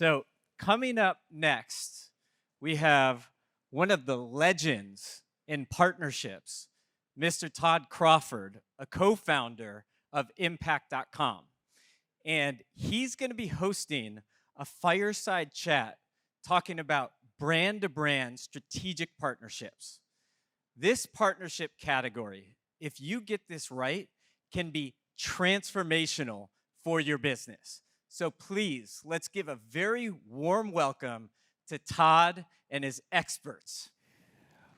So coming up next, we have one of the legends in partnerships, Mr. Todd Crawford, a co-founder of Impact.com. And he's going to be hosting a fireside chat talking about brand-to-brand strategic partnerships. This partnership category, if you get this right, can be transformational for your business. So please, let's give a very warm welcome to Todd and his experts.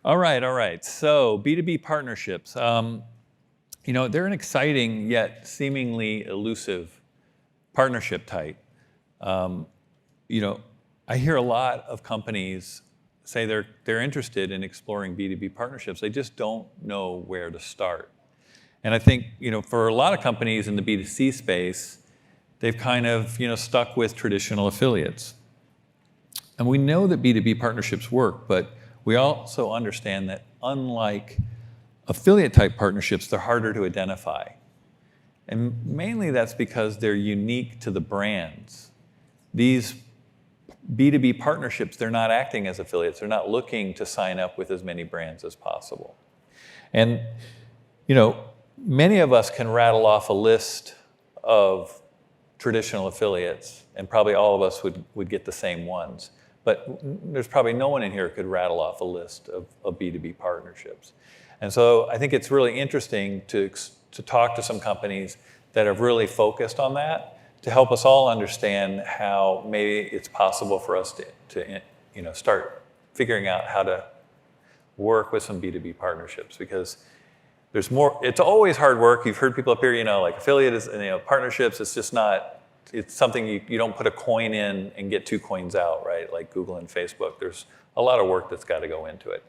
All right. So B2B partnerships, they're an exciting yet seemingly elusive partnership type. I hear a lot of companies say they're interested in exploring B2B partnerships. They just don't know where to start. And I think, for a lot of companies in the B2C space, they've kind of, stuck with traditional affiliates. And we know that B2B partnerships work, but we also understand that unlike affiliate type partnerships, they're harder to identify. And mainly that's because they're unique to the brands. These B2B partnerships, they're not acting as affiliates. They're not looking to sign up with as many brands as possible. And, many of us can rattle off a list of traditional affiliates, and probably all of us would get the same ones. But there's probably no one in here who could rattle off a list of B2B partnerships. And so I think it's really interesting to talk to some companies that have really focused on that to help us all understand how maybe it's possible for us to start figuring out how to work with some B2B partnerships, because there's more. It's always hard work. You've heard people up here, like affiliate is, partnerships. It's just not. It's something you don't put a coin in and get 2 coins out, right? Like Google and Facebook. There's a lot of work that's got to go into it.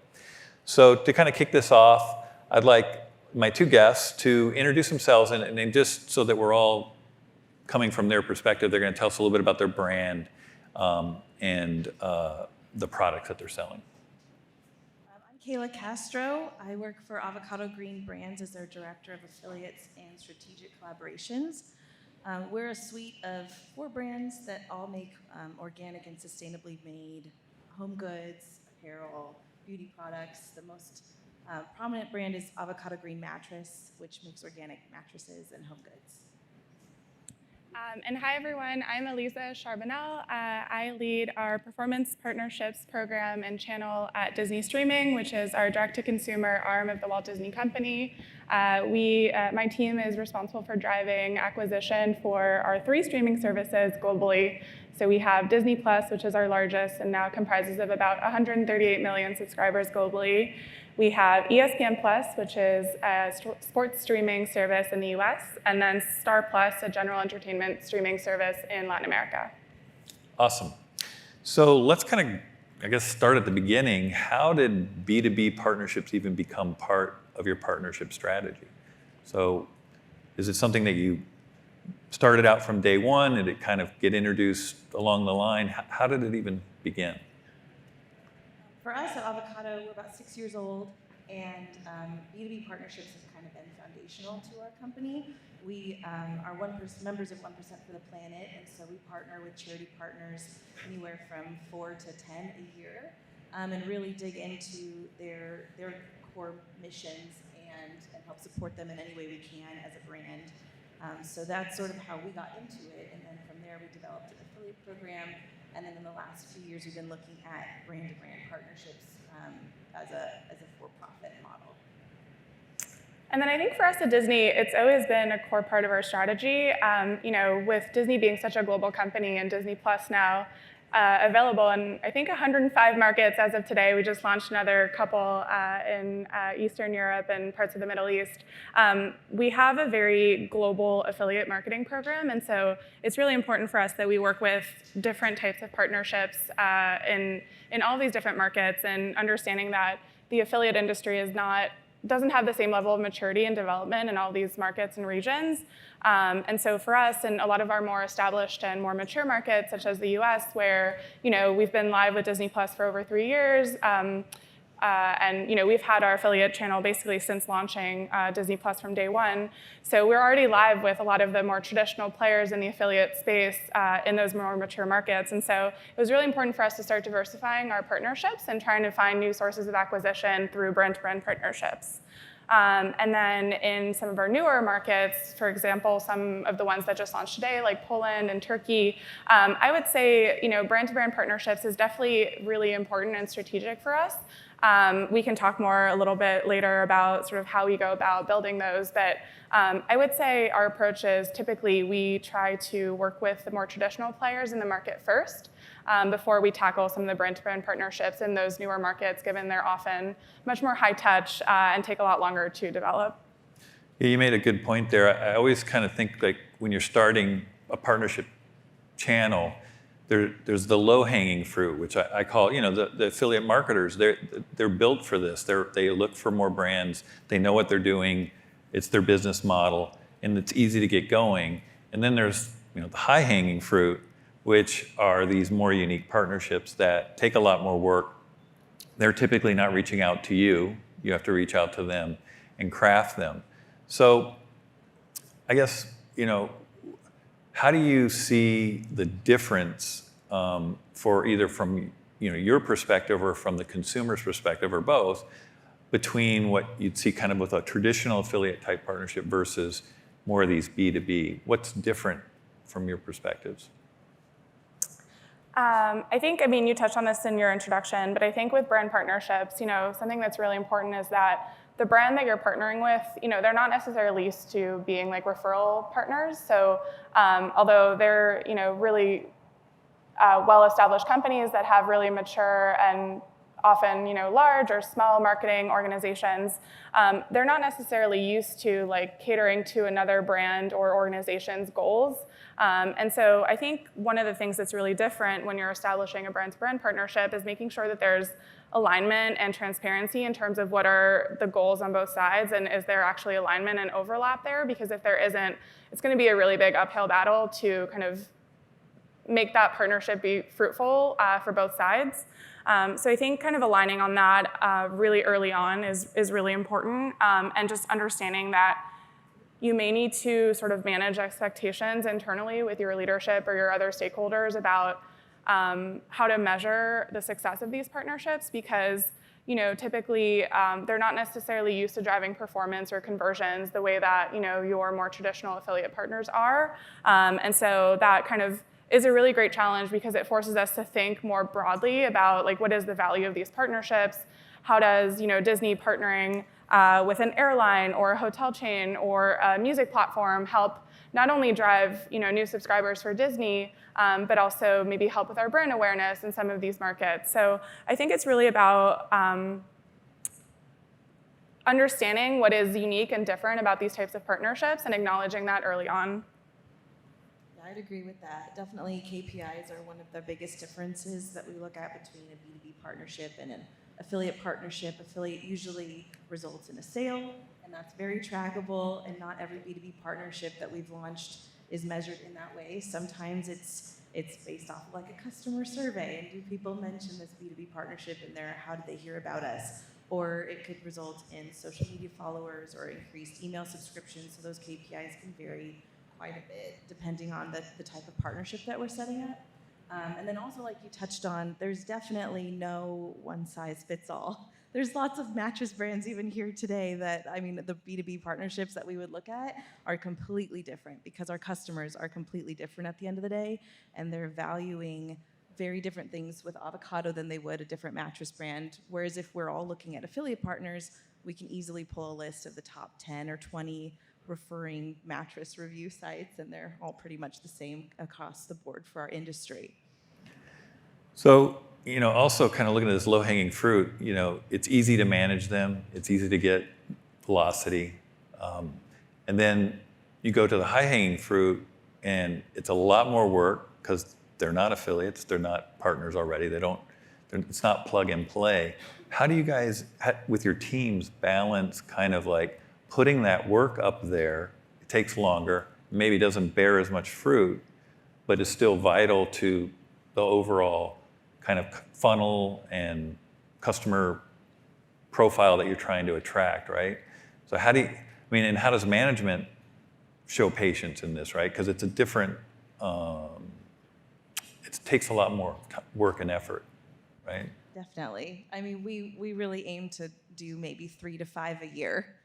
So to kind of kick this off, I'd like my 2 guests to introduce themselves, and just so that we're all coming from their perspective, they're going to tell us a little bit about their brand and the products that they're selling. Kayla Castro. I work for Avocado Green Brands as their Director of Affiliates and Strategic Collaborations. We're a suite of 4 brands that all make organic and sustainably made home goods, apparel, beauty products. The most prominent brand is Avocado Green Mattress, which makes organic mattresses and home goods. And hi everyone, I'm Elisa Charbonnel. I lead our performance partnerships program and channel at Disney Streaming, which is our direct-to-consumer arm of the Walt Disney Company. My team is responsible for driving acquisition for our 3 streaming services globally. So we have Disney Plus, which is our largest and now comprises of about 138 million subscribers globally. We have ESPN Plus, which is a sports streaming service in the US, and then Star Plus, a general entertainment streaming service in Latin America. Awesome. So let's kind of, start at the beginning. How did B2B partnerships even become part of your partnership strategy? So is it something that you started out from day one? Did it kind of get introduced along the line? How did it even begin? For us at Avocado, we're about 6 years old, and B2B partnerships has kind of been foundational to our company. We are members of 1% for the Planet, and so we partner with charity partners anywhere from 4 to 10 a year, and really dig into their core missions and help support them in any way we can as a brand. So that's sort of how we got into it, and then from there we developed an affiliate program. And then in the last few years, we've been looking at brand-to-brand partnerships as a for-profit model. And then I think for us at Disney, it's always been a core part of our strategy. With Disney being such a global company and Disney Plus now available in, I think, 105 markets as of today. We just launched another couple in Eastern Europe and parts of the Middle East. We have a very global affiliate marketing program, and so it's really important for us that we work with different types of partnerships in all these different markets, and understanding that the affiliate industry doesn't have the same level of maturity and development in all these markets and regions. And so for us, and a lot of our more established and more mature markets, such as the US, where we've been live with Disney Plus for over 3 years, And we've had our affiliate channel basically since launching Disney Plus from day one. So we're already live with a lot of the more traditional players in the affiliate space in those more mature markets. And so it was really important for us to start diversifying our partnerships and trying to find new sources of acquisition through brand-to-brand partnerships. And then in some of our newer markets, for example, some of the ones that just launched today, like Poland and Turkey, I would say brand-to-brand partnerships is definitely really important and strategic for us. We can talk more a little bit later about sort of how we go about building those, but I would say our approach is typically we try to work with the more traditional players in the market first, before we tackle some of the brand-to-brand partnerships in those newer markets, given they're often much more high-touch and take a lot longer to develop. Yeah, you made a good point there. I always kind of think like when you're starting a partnership channel, there's the low-hanging fruit, which I call, the affiliate marketers. They're built for this. They look for more brands. They know what they're doing. It's their business model, and it's easy to get going. And then there's the high-hanging fruit, which are these more unique partnerships that take a lot more work. They're typically not reaching out to you. You have to reach out to them and craft them. So I guess, how do you see the difference for either from your perspective or from the consumer's perspective or both between what you'd see kind of with a traditional affiliate type partnership versus more of these B2B? What's different from your perspectives? I think, you touched on this in your introduction, but I think with brand partnerships, something that's really important is that the brand that you're partnering with, they're not necessarily used to being like referral partners. So although they're, really well-established companies that have really mature and often, large or small marketing organizations, they're not necessarily used to like catering to another brand or organization's goals. And so I think one of the things that's really different when you're establishing a brand-to-brand partnership is making sure that there's alignment and transparency in terms of what are the goals on both sides, and is there actually alignment and overlap there? Because if there isn't, it's going to be a really big uphill battle to kind of make that partnership be fruitful for both sides. So I think kind of aligning on that really early on is really important, and just understanding that you may need to sort of manage expectations internally with your leadership or your other stakeholders about how to measure the success of these partnerships, because typically they're not necessarily used to driving performance or conversions the way that your more traditional affiliate partners are, and so that kind of is a really great challenge because it forces us to think more broadly about like what is the value of these partnerships. How does Disney partnering with an airline or a hotel chain or a music platform help not only drive new subscribers for Disney, but also maybe help with our brand awareness in some of these markets. So I think it's really about understanding what is unique and different about these types of partnerships and acknowledging that early on. Yeah, I'd agree with that. Definitely KPIs are one of the biggest differences that we look at between a B2B partnership and an affiliate partnership. Affiliate usually results in a sale, and that's very trackable, and not every B2B partnership that we've launched is measured in that way. Sometimes it's based off of like a customer survey, and do people mention this B2B partnership in there? How did they hear about us? Or it could result in social media followers or increased email subscriptions, so those KPIs can vary quite a bit depending on the type of partnership that we're setting up. And then also, like you touched on, there's definitely no one-size-fits-all. There's lots of mattress brands even here today that, the B2B partnerships that we would look at are completely different because our customers are completely different at the end of the day, and they're valuing very different things with avocado than they would a different mattress brand. Whereas if we're all looking at affiliate partners, we can easily pull a list of the top 10 or 20 referring mattress review sites, and they're all pretty much the same across the board for our industry. So, also kind of looking at this low-hanging fruit, it's easy to manage them. It's easy to get velocity. And then you go to the high-hanging fruit, and it's a lot more work because they're not affiliates. They're not partners already. It's not plug and play. How do you guys, with your teams, balance kind of like putting that work up there? It takes longer, maybe doesn't bear as much fruit, but is still vital to the overall kind of funnel and customer profile that you're trying to attract, right? So how do you, I mean, and how does management show patience in this, right? Because it's a different, it takes a lot more work and effort, right? Definitely. I mean, we really aim to do maybe 3 to 5 a year.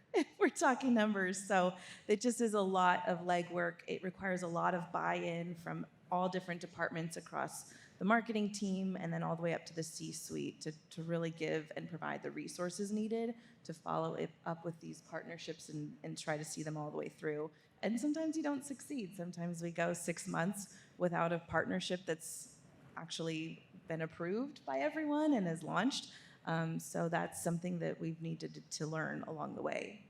We're talking numbers, so it just is a lot of legwork. It requires a lot of buy-in from all different departments across the marketing team and then all the way up to the C-suite to really give and provide the resources needed to follow it up with these partnerships and try to see them all the way through. And sometimes you don't succeed. Sometimes we go 6 months without a partnership that's actually been approved by everyone and is launched. So that's something that we've needed to learn along the way.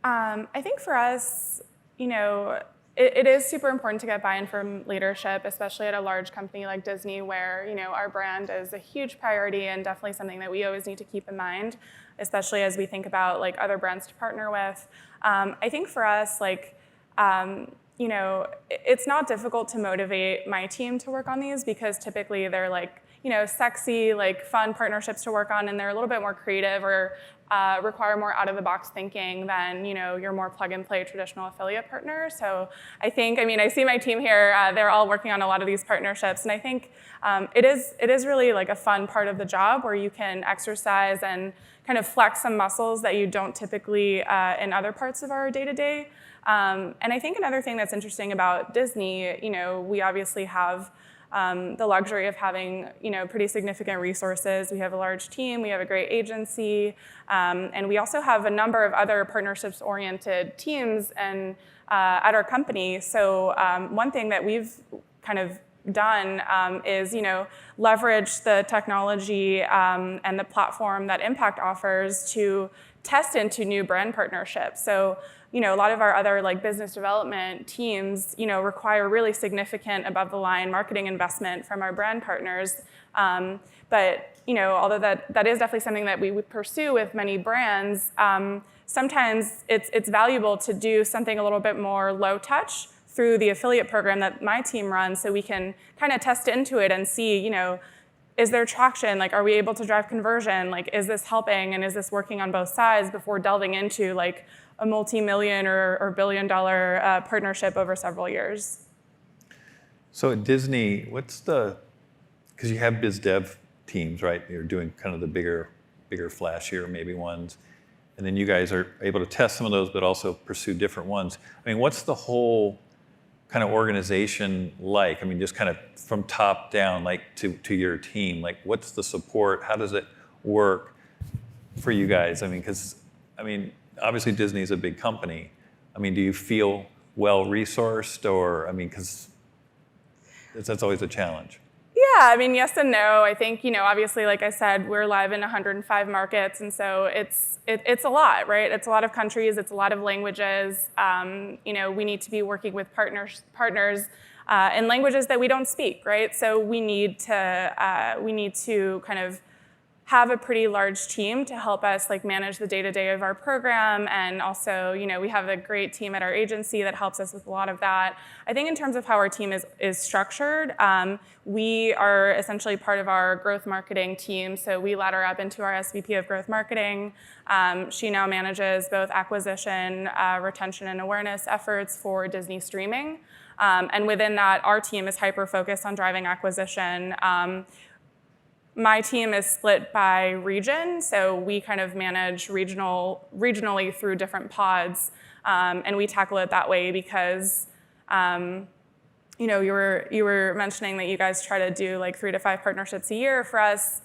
I think for us, it is super important to get buy-in from leadership, especially at a large company like Disney, where our brand is a huge priority and definitely something that we always need to keep in mind, especially as we think about like other brands to partner with. I think for us, it's not difficult to motivate my team to work on these because typically they're like, sexy, like fun partnerships to work on, and they're a little bit more creative or require more out-of-the-box thinking than your more plug-and-play traditional affiliate partner. So I see my team here; they're all working on a lot of these partnerships, and I think it is really like a fun part of the job where you can exercise and kind of flex some muscles that you don't typically in other parts of our day-to-day. And I think another thing that's interesting about Disney, we obviously have the luxury of having, pretty significant resources. We have a large team, we have a great agency, and we also have a number of other partnerships-oriented teams and at our company. So one thing that we've kind of done is, leverage the technology and the platform that Impact offers to test into new brand partnerships. So a lot of our other like business development teams, require really significant above the line marketing investment from our brand partners. But although that is definitely something that we would pursue with many brands, sometimes it's valuable to do something a little bit more low touch through the affiliate program that my team runs, so we can kind of test into it and see, is there traction? Like, are we able to drive conversion? Like, is this helping and is this working on both sides before delving into like a multi-million or billion-dollar partnership over several years? So at Disney, because you have biz dev teams, right? You're doing kind of the bigger, flashier maybe ones. And then you guys are able to test some of those, but also pursue different ones. I mean, what's the whole kind of organization like? I mean, just kind of from top down, like to your team, like what's the support? How does it work for you guys? I mean, obviously Disney is a big company. I mean, do you feel well-resourced or, because that's always a challenge. Yeah, yes and no. I think, obviously, like I said, we're live in 105 markets, and so it's a lot, right? It's a lot of countries, it's a lot of languages. We need to be working with partners in languages that we don't speak, right? So we need to kind of have a pretty large team to help us like manage the day-to-day of our program, and also we have a great team at our agency that helps us with a lot of that. I think in terms of how our team is structured, we are essentially part of our growth marketing team, so we ladder up into our SVP of growth marketing. She now manages both acquisition, retention, and awareness efforts for Disney streaming, and within that our team is hyper-focused on driving acquisition. My team is split by region, so we kind of manage regionally through different pods, and we tackle it that way because, you were mentioning that you guys try to do like 3 to 5 partnerships a year. For us,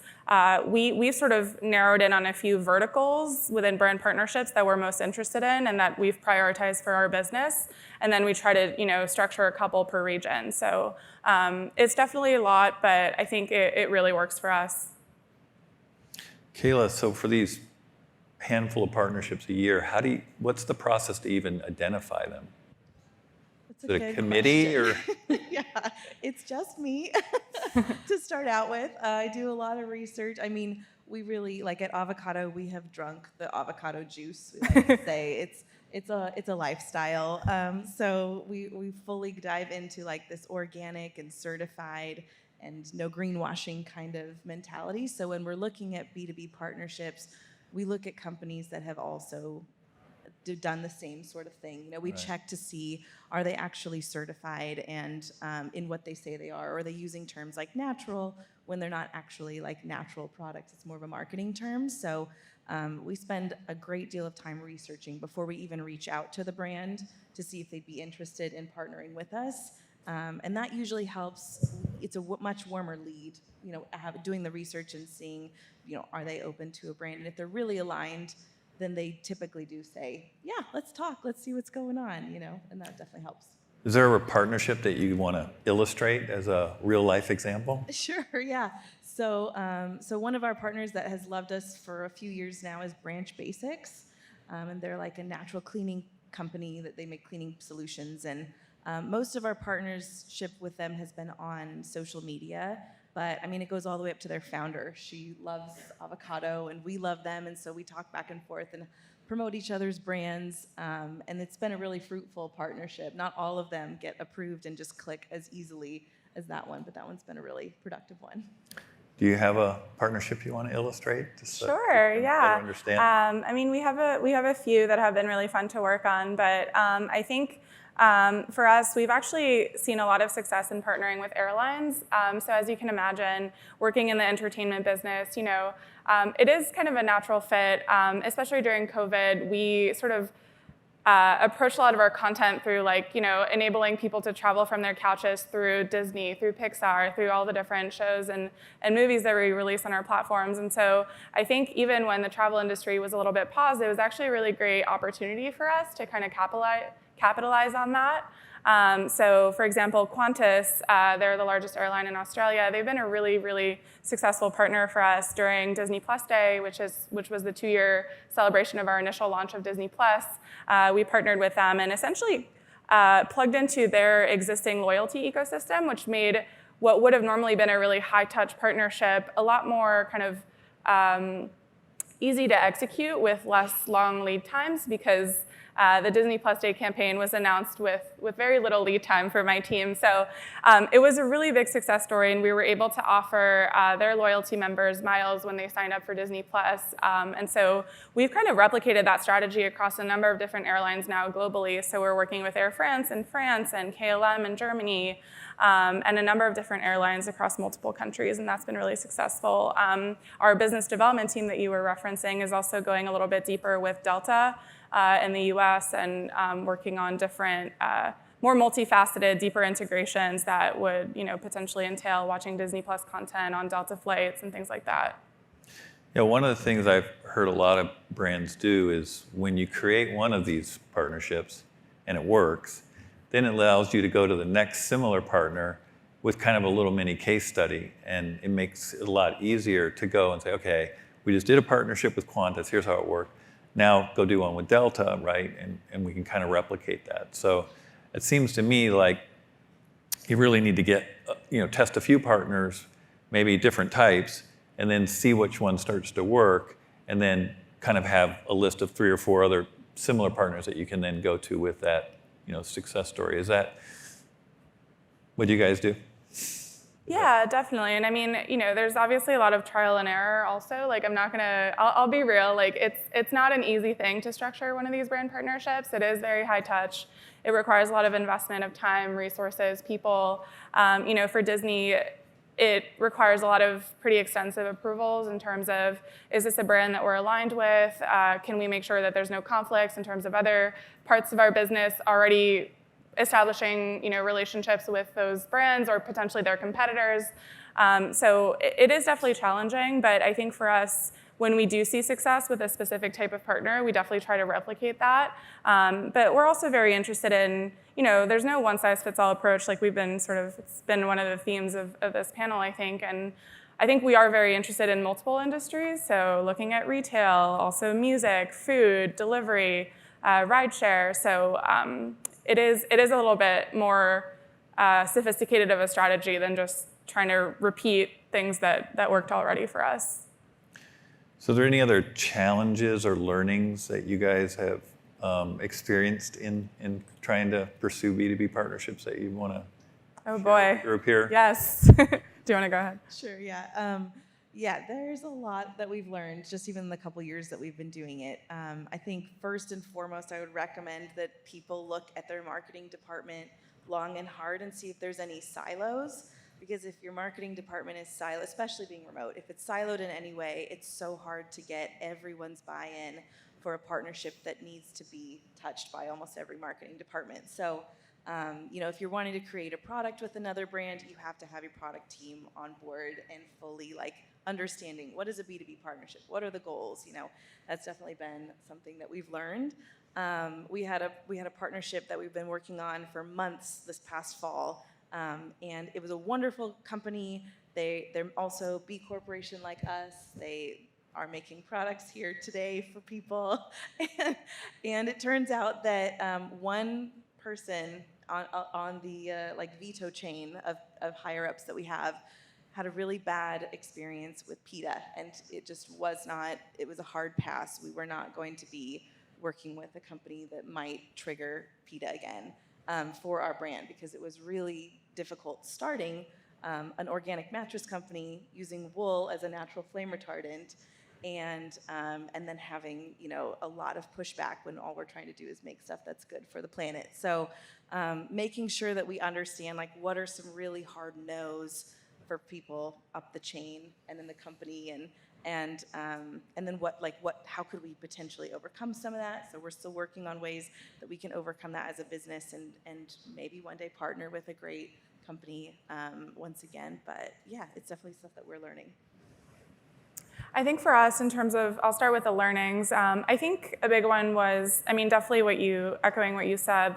we've sort of narrowed in on a few verticals within brand partnerships that we're most interested in and that we've prioritized for our business, and then we try to structure a couple per region. So it's definitely a lot, but I think it really works for us. Kayla, so for these handful of partnerships a year, what's the process to even identify them? That's a good committee question. Yeah, it's just me to start out with. I do a lot of research. We really, like at Avocado, we have drunk the avocado juice. We like to say it's a lifestyle. So we fully dive into like this organic and certified and no greenwashing kind of mentality. So when we're looking at B2B partnerships, we look at companies that have also done the same sort of thing. We check to see, are they actually certified and in what they say they are, or are they using terms like natural when they're not actually like natural products? It's more of a marketing term. So we spend a great deal of time researching before we even reach out to the brand to see if they'd be interested in partnering with us. And that usually helps. It's a much warmer lead, doing the research and seeing, are they open to a brand? And if they're really aligned, then they typically do say, yeah, let's talk, let's see what's going on, and that definitely helps. Is there a partnership that you want to illustrate as a real life example? Sure, yeah. So one of our partners that has loved us for a few years now is Branch Basics, and they're like a natural cleaning company that they make cleaning solutions. And most of our partnership with them has been on social media. But I mean, it goes all the way up to their founder. She loves avocado, and we love them, and so we talk back and forth and promote each other's brands. And it's been a really fruitful partnership. Not all of them get approved and just click as easily as that one, but that one's been a really productive one. Do you have a partnership you want to illustrate? Sure, yeah. Understand? I mean, we have a few that have been really fun to work on, but I think for us, we've actually seen a lot of success in partnering with airlines. So as you can imagine, working in the entertainment business, it is kind of a natural fit, especially during COVID. We sort of approached a lot of our content through enabling people to travel from their couches through Disney, through Pixar, through all the different shows and movies that we release on our platforms. And so I think even when the travel industry was a little bit paused, it was actually a really great opportunity for us to kind of capitalize on that. So for example, Qantas, they're the largest airline in Australia. They've been a really, really successful partner for us during Disney Plus Day, which was the 2-year celebration of our initial launch of Disney Plus. We partnered with them and essentially plugged into their existing loyalty ecosystem, which made what would have normally been a really high-touch partnership a lot more kind of easy to execute with less long lead times, because the Disney Plus Day campaign was announced with very little lead time for my team. So it was a really big success story, and we were able to offer their loyalty members miles when they signed up for Disney Plus. And so we've kind of replicated that strategy across a number of different airlines now globally. So we're working with Air France in France and KLM in Germany, and a number of different airlines across multiple countries, and that's been really successful. Our business development team that you were referencing is also going a little bit deeper with Delta in the US and working on different, more multifaceted, deeper integrations that would potentially entail watching Disney Plus content on Delta flights and things like that. Yeah, one of the things I've heard a lot of brands do is when you create one of these partnerships and it works, then it allows you to go to the next similar partner with kind of a little mini case study, and it makes it a lot easier to go and say, okay, we just did a partnership with Qantas, here's how it worked. Now go do one with Delta, right? And we can kind of replicate that. So it seems to me like you really need to get, test a few partners, maybe different types, and then see which one starts to work, and then kind of have a list of 3 or 4 other similar partners that you can then go to with that, success story. Is that what you guys do? Yeah, definitely. And I mean, there's obviously a lot of trial and error also. Like, I'll be real, like it's not an easy thing to structure one of these brand partnerships. It is very high touch. It requires a lot of investment of time, resources, people. For Disney, it requires a lot of pretty extensive approvals in terms of, is this a brand that we're aligned with? Can we make sure that there's no conflicts in terms of other parts of our business already establishing relationships with those brands or potentially their competitors. So it is definitely challenging, but I think for us, when we do see success with a specific type of partner, we definitely try to replicate that. But we're also very interested in, there's no one-size-fits-all approach. Like it's been one of the themes of this panel, I think. And I think we are very interested in multiple industries. So looking at retail, also music, food, delivery, rideshare. So it is a little bit more sophisticated of a strategy than just trying to repeat things that worked already for us. So are there any other challenges or learnings that you guys have experienced in trying to pursue B2B partnerships that you want to Oh boy. group here? Yes. Do you want to go ahead? Sure, yeah. Yeah, there's a lot that we've learned just even in the couple years that we've been doing it. I think first and foremost, I would recommend that people look at their marketing department long and hard and see if there's any silos. Because if your marketing department is siloed, especially being remote, if it's siloed in any way, it's so hard to get everyone's buy-in for a partnership that needs to be touched by almost every marketing department. So, if you're wanting to create a product with another brand, you have to have your product team on board and fully understanding what is a B2B partnership, what are the goals. That's definitely been something that we've learned. We had a partnership that we've been working on for months this past fall, and it was a wonderful company. They're also B Corporation like us. They are making products here today for people, and it turns out that one person on the veto chain of higher ups that we have had a really bad experience with PETA, and it just was not. It was a hard pass. We were not going to be working with a company that might trigger PETA again for our brand, because it was really difficult starting an organic mattress company using wool as a natural flame retardant, and then having a lot of pushback when all we're trying to do is make stuff that's good for the planet. So making sure that we understand what are some really hard no's for people up the chain and in the company, and then how could we potentially overcome some of that. So we're still working on ways that we can overcome that as a business, and maybe one day partner with a great company once again. But yeah, it's definitely stuff that we're learning. I think for us, in terms of, I'll start with the learnings. I think a big one was, definitely echoing what you said,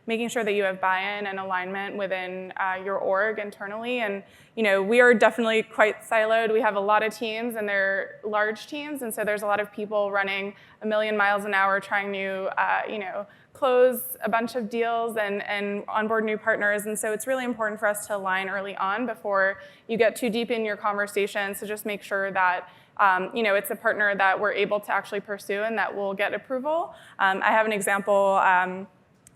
making sure that you have buy-in and alignment within your org internally. And we are definitely quite siloed. We have a lot of teams, and they're large teams, and so there's a lot of people running a million miles an hour trying to close a bunch of deals and onboard new partners. And so it's really important for us to align early on before you get too deep in your conversation. So just make sure that it's a partner that we're able to actually pursue and that will get approval. I have an example.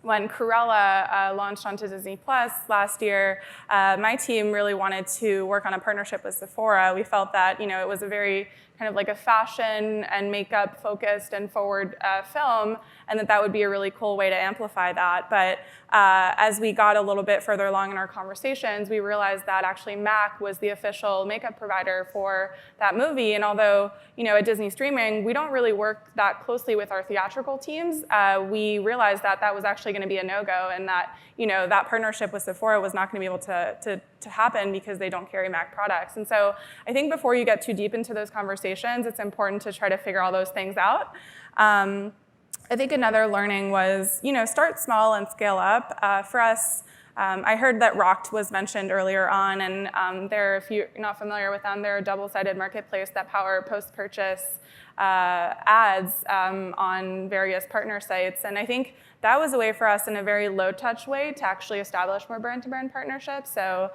When Cruella launched onto Disney Plus last year, my team really wanted to work on a partnership with Sephora. We felt that it was a very kind of a fashion and makeup focused and forward film, and that would be a really cool way to amplify that. But as we got a little bit further along in our conversations, we realized that actually MAC was the official makeup provider for that movie. And although at Disney Streaming, we don't really work that closely with our theatrical teams, we realized that was actually going to be a no-go, and that that partnership with Sephora was not going to be able to happen because they don't carry MAC products. And so I think before you get too deep into those conversations, it's important to try to figure all those things out. I think another learning was, start small and scale up. For us, I heard that Rocked was mentioned earlier on, and if you're not familiar with them, they're a double-sided marketplace that power post-purchase ads on various partner sites. And I think that was a way for us in a very low-touch way to actually establish more brand-to-brand partnerships. So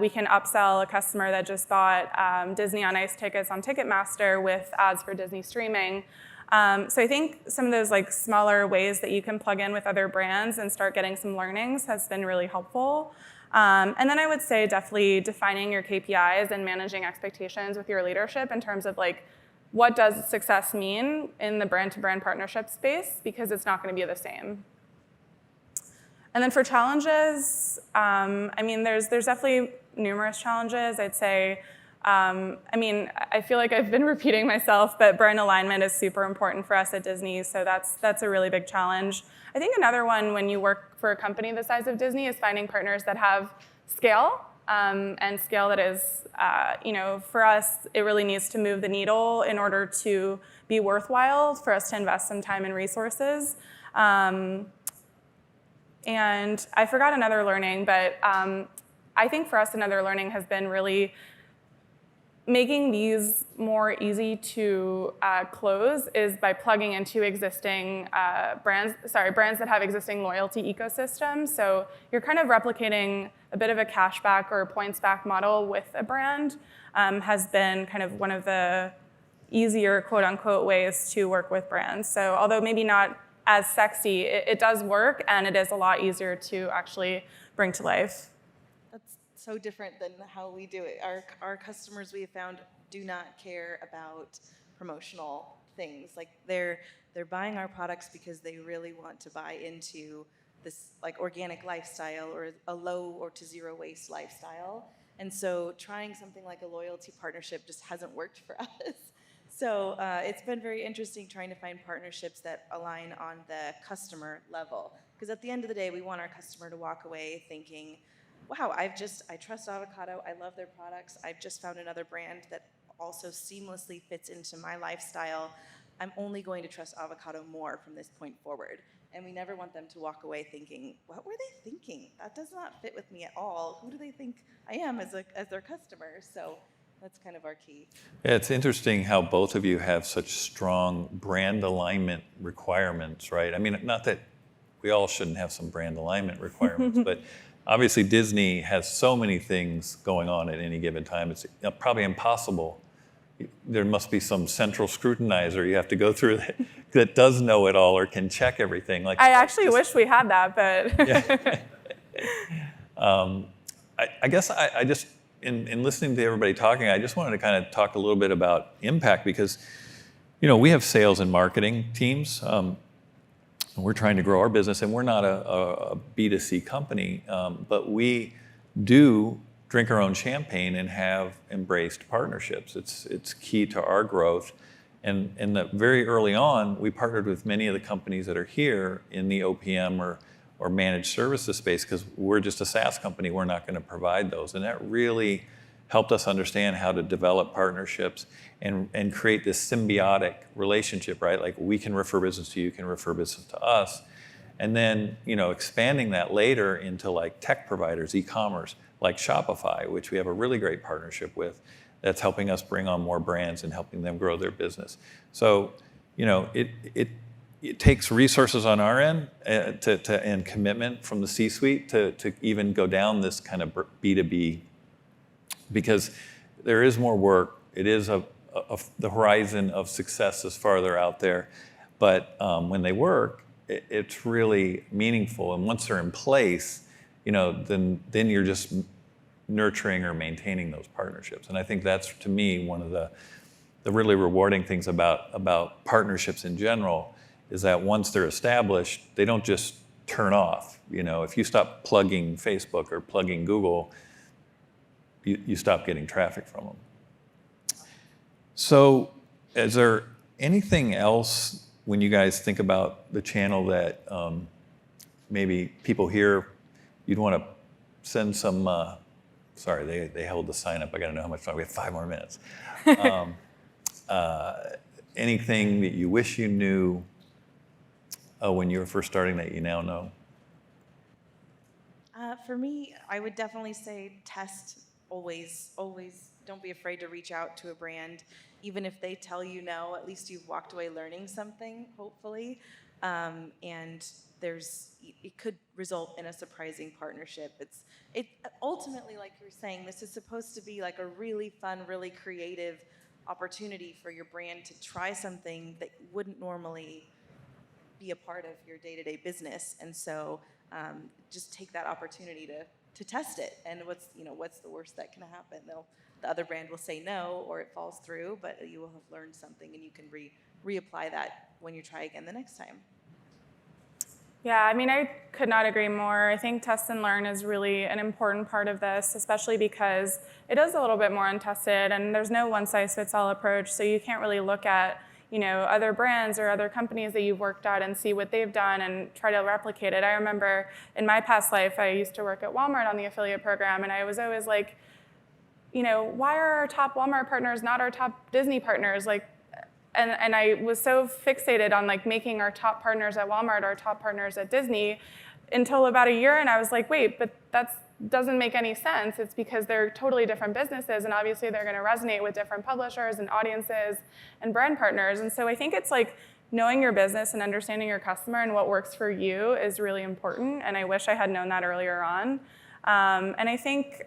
we can upsell a customer that just bought Disney on Ice tickets on Ticketmaster with ads for Disney Streaming. So I think some of those smaller ways that you can plug in with other brands and start getting some learnings has been really helpful. And then I would say definitely defining your KPIs and managing expectations with your leadership in terms of what does success mean in the brand-to-brand partnership space, because it's not going to be the same. And then for challenges, there's definitely numerous challenges. I'd say, I feel like I've been repeating myself, but brand alignment is super important for us at Disney, so that's a really big challenge. I think another one when you work for a company the size of Disney is finding partners that have scale, and scale that is, for us, it really needs to move the needle in order to be worthwhile for us to invest some time and resources. And I forgot another learning, but I think for us another learning has been really making these more easy to close is by plugging into existing brands that have existing loyalty ecosystems. So you're kind of replicating a bit of a cashback or a points back model with a brand has been kind of one of the easier quote unquote ways to work with brands. So although maybe not as sexy, it does work, and it is a lot easier to actually bring to life. That's so different than how we do it. Our customers, we have found, do not care about promotional things. Like they're buying our products because they really want to buy into this like organic lifestyle or a low or to zero waste lifestyle. And so trying something like a loyalty partnership just hasn't worked for us. So it's been very interesting trying to find partnerships that align on the customer level. Because at the end of the day, we want our customer to walk away thinking, wow, I trust Avocado, I love their products, I've just found another brand that also seamlessly fits into my lifestyle. I'm only going to trust Avocado more from this point forward. And we never want them to walk away thinking, what were they thinking? That does not fit with me at all. Who do they think I am as their customer? So that's kind of our key. Yeah, it's interesting how both of you have such strong brand alignment requirements, right? I mean, not that we all shouldn't have some brand alignment requirements, but obviously Disney has so many things going on at any given time. It's probably impossible. There must be some central scrutinizer you have to go through that does know it all or can check everything. Like I actually wish we had that, but yeah. I guess I just in listening to everybody talking, I just wanted to kind of talk a little bit about impact because, we have sales and marketing teams. We're trying to grow our business, and we're not a B2C company, but we do drink our own champagne and have embraced partnerships. It's key to our growth. And very early on, we partnered with many of the companies that are here in the OPM or managed services space because we're just a SaaS company. We're not going to provide those. And that really helped us understand how to develop partnerships and create this symbiotic relationship, right? Like we can refer business to you, you can refer business to us. And then, expanding that later into like tech providers, e-commerce, like Shopify, which we have a really great partnership with, that's helping us bring on more brands and helping them grow their business. So, it takes resources on our end and commitment from the C-suite to even go down this kind of B2B, because there is more work. It is the horizon of success is farther out there, but when they work, it's really meaningful. And once they're in place, then you're just nurturing or maintaining those partnerships. And I think that's, to me, one of the really rewarding things about partnerships in general is that once they're established, they don't just turn off. If you stop plugging Facebook or plugging Google, you stop getting traffic from them. So is there anything else when you guys think about the channel that maybe people here, you'd want to send some, sorry, they held the sign up. I got to know how much time. We have 5 more minutes. Anything that you wish you knew when you were first starting that you now know? For me, I would definitely say test always. Don't be afraid to reach out to a brand. Even if they tell you no, at least you've walked away learning something, hopefully. And it could result in a surprising partnership. It ultimately, like you were saying, this is supposed to be like a really fun, really creative opportunity for your brand to try something that wouldn't normally be a part of your day-to-day business. And so just take that opportunity to test it. And what's the worst that can happen? The other brand will say no, or it falls through, but you will have learned something, and you can reapply that when you try again the next time. Yeah, I could not agree more. I think test and learn is really an important part of this, especially because it is a little bit more untested, and there's no one-size-fits-all approach, so you can't really look at other brands or other companies that you've worked at and see what they've done and try to replicate it. I remember in my past life, I used to work at Walmart on the affiliate program, and I was always like, why are our top Walmart partners not our top Disney partners? And I was so fixated on making our top partners at Walmart our top partners at Disney until about a year, and I was like, wait, but that doesn't make any sense. It's because they're totally different businesses, and obviously they're going to resonate with different publishers and audiences and brand partners. And so I think it's knowing your business and understanding your customer and what works for you is really important, and I wish I had known that earlier on. And I think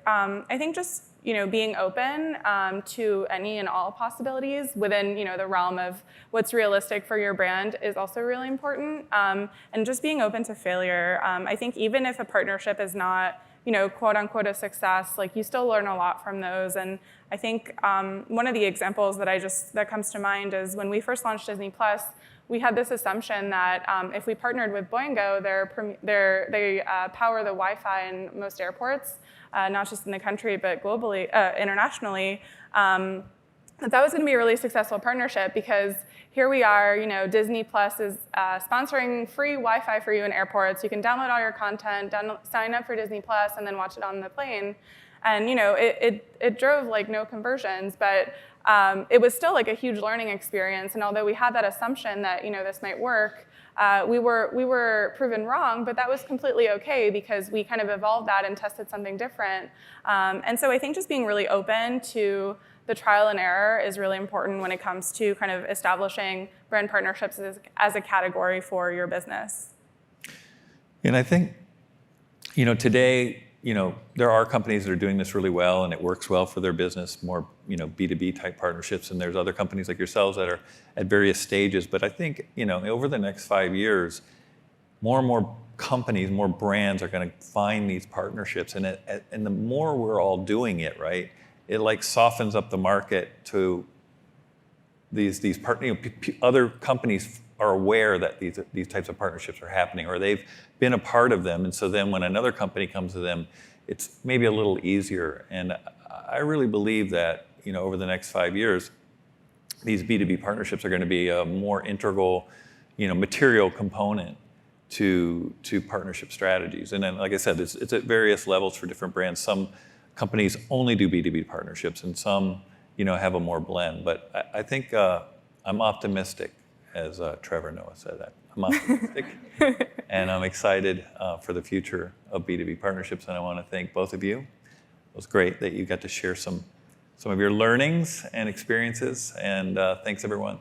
just being open to any and all possibilities within the realm of what's realistic for your brand is also really important. And just being open to failure. I think even if a partnership is not quote unquote a success, like you still learn a lot from those. And I think one of the examples that comes to mind is when we first launched Disney Plus, we had this assumption that if we partnered with Boingo, they power the Wi-Fi in most airports, not just in the country, but globally, internationally, that was going to be a really successful partnership because here we are, Disney Plus is sponsoring free Wi-Fi for you in airports. You can download all your content, sign up for Disney Plus, and then watch it on the plane. And it drove like no conversions, but it was still like a huge learning experience. And although we had that assumption that this might work, we were proven wrong, but that was completely okay because we kind of evolved that and tested something different. And so I think just being really open to the trial and error is really important when it comes to kind of establishing brand partnerships as a category for your business. And I think, today, there are companies that are doing this really well and it works well for their business, more, B2B type partnerships. And there's other companies like yourselves that are at various stages. But I think, over the next 5 years, more and more companies, more brands are going to find these partnerships. And the more we're all doing it, right, it like softens up the market to these other companies are aware that these types of partnerships are happening, or they've been a part of them. And so then when another company comes to them, it's maybe a little easier. And I really believe that, over the next 5 years, these B2B partnerships are going to be a more integral, material component to partnership strategies. And then, like I said, it's at various levels for different brands. Some companies only do B2B partnerships, and some, have a more blend. But I think I'm optimistic, as Trevor Noah said that. I'm optimistic, and I'm excited for the future of B2B partnerships. And I want to thank both of you. It was great that you got to share some of your learnings and experiences. And thanks, everyone.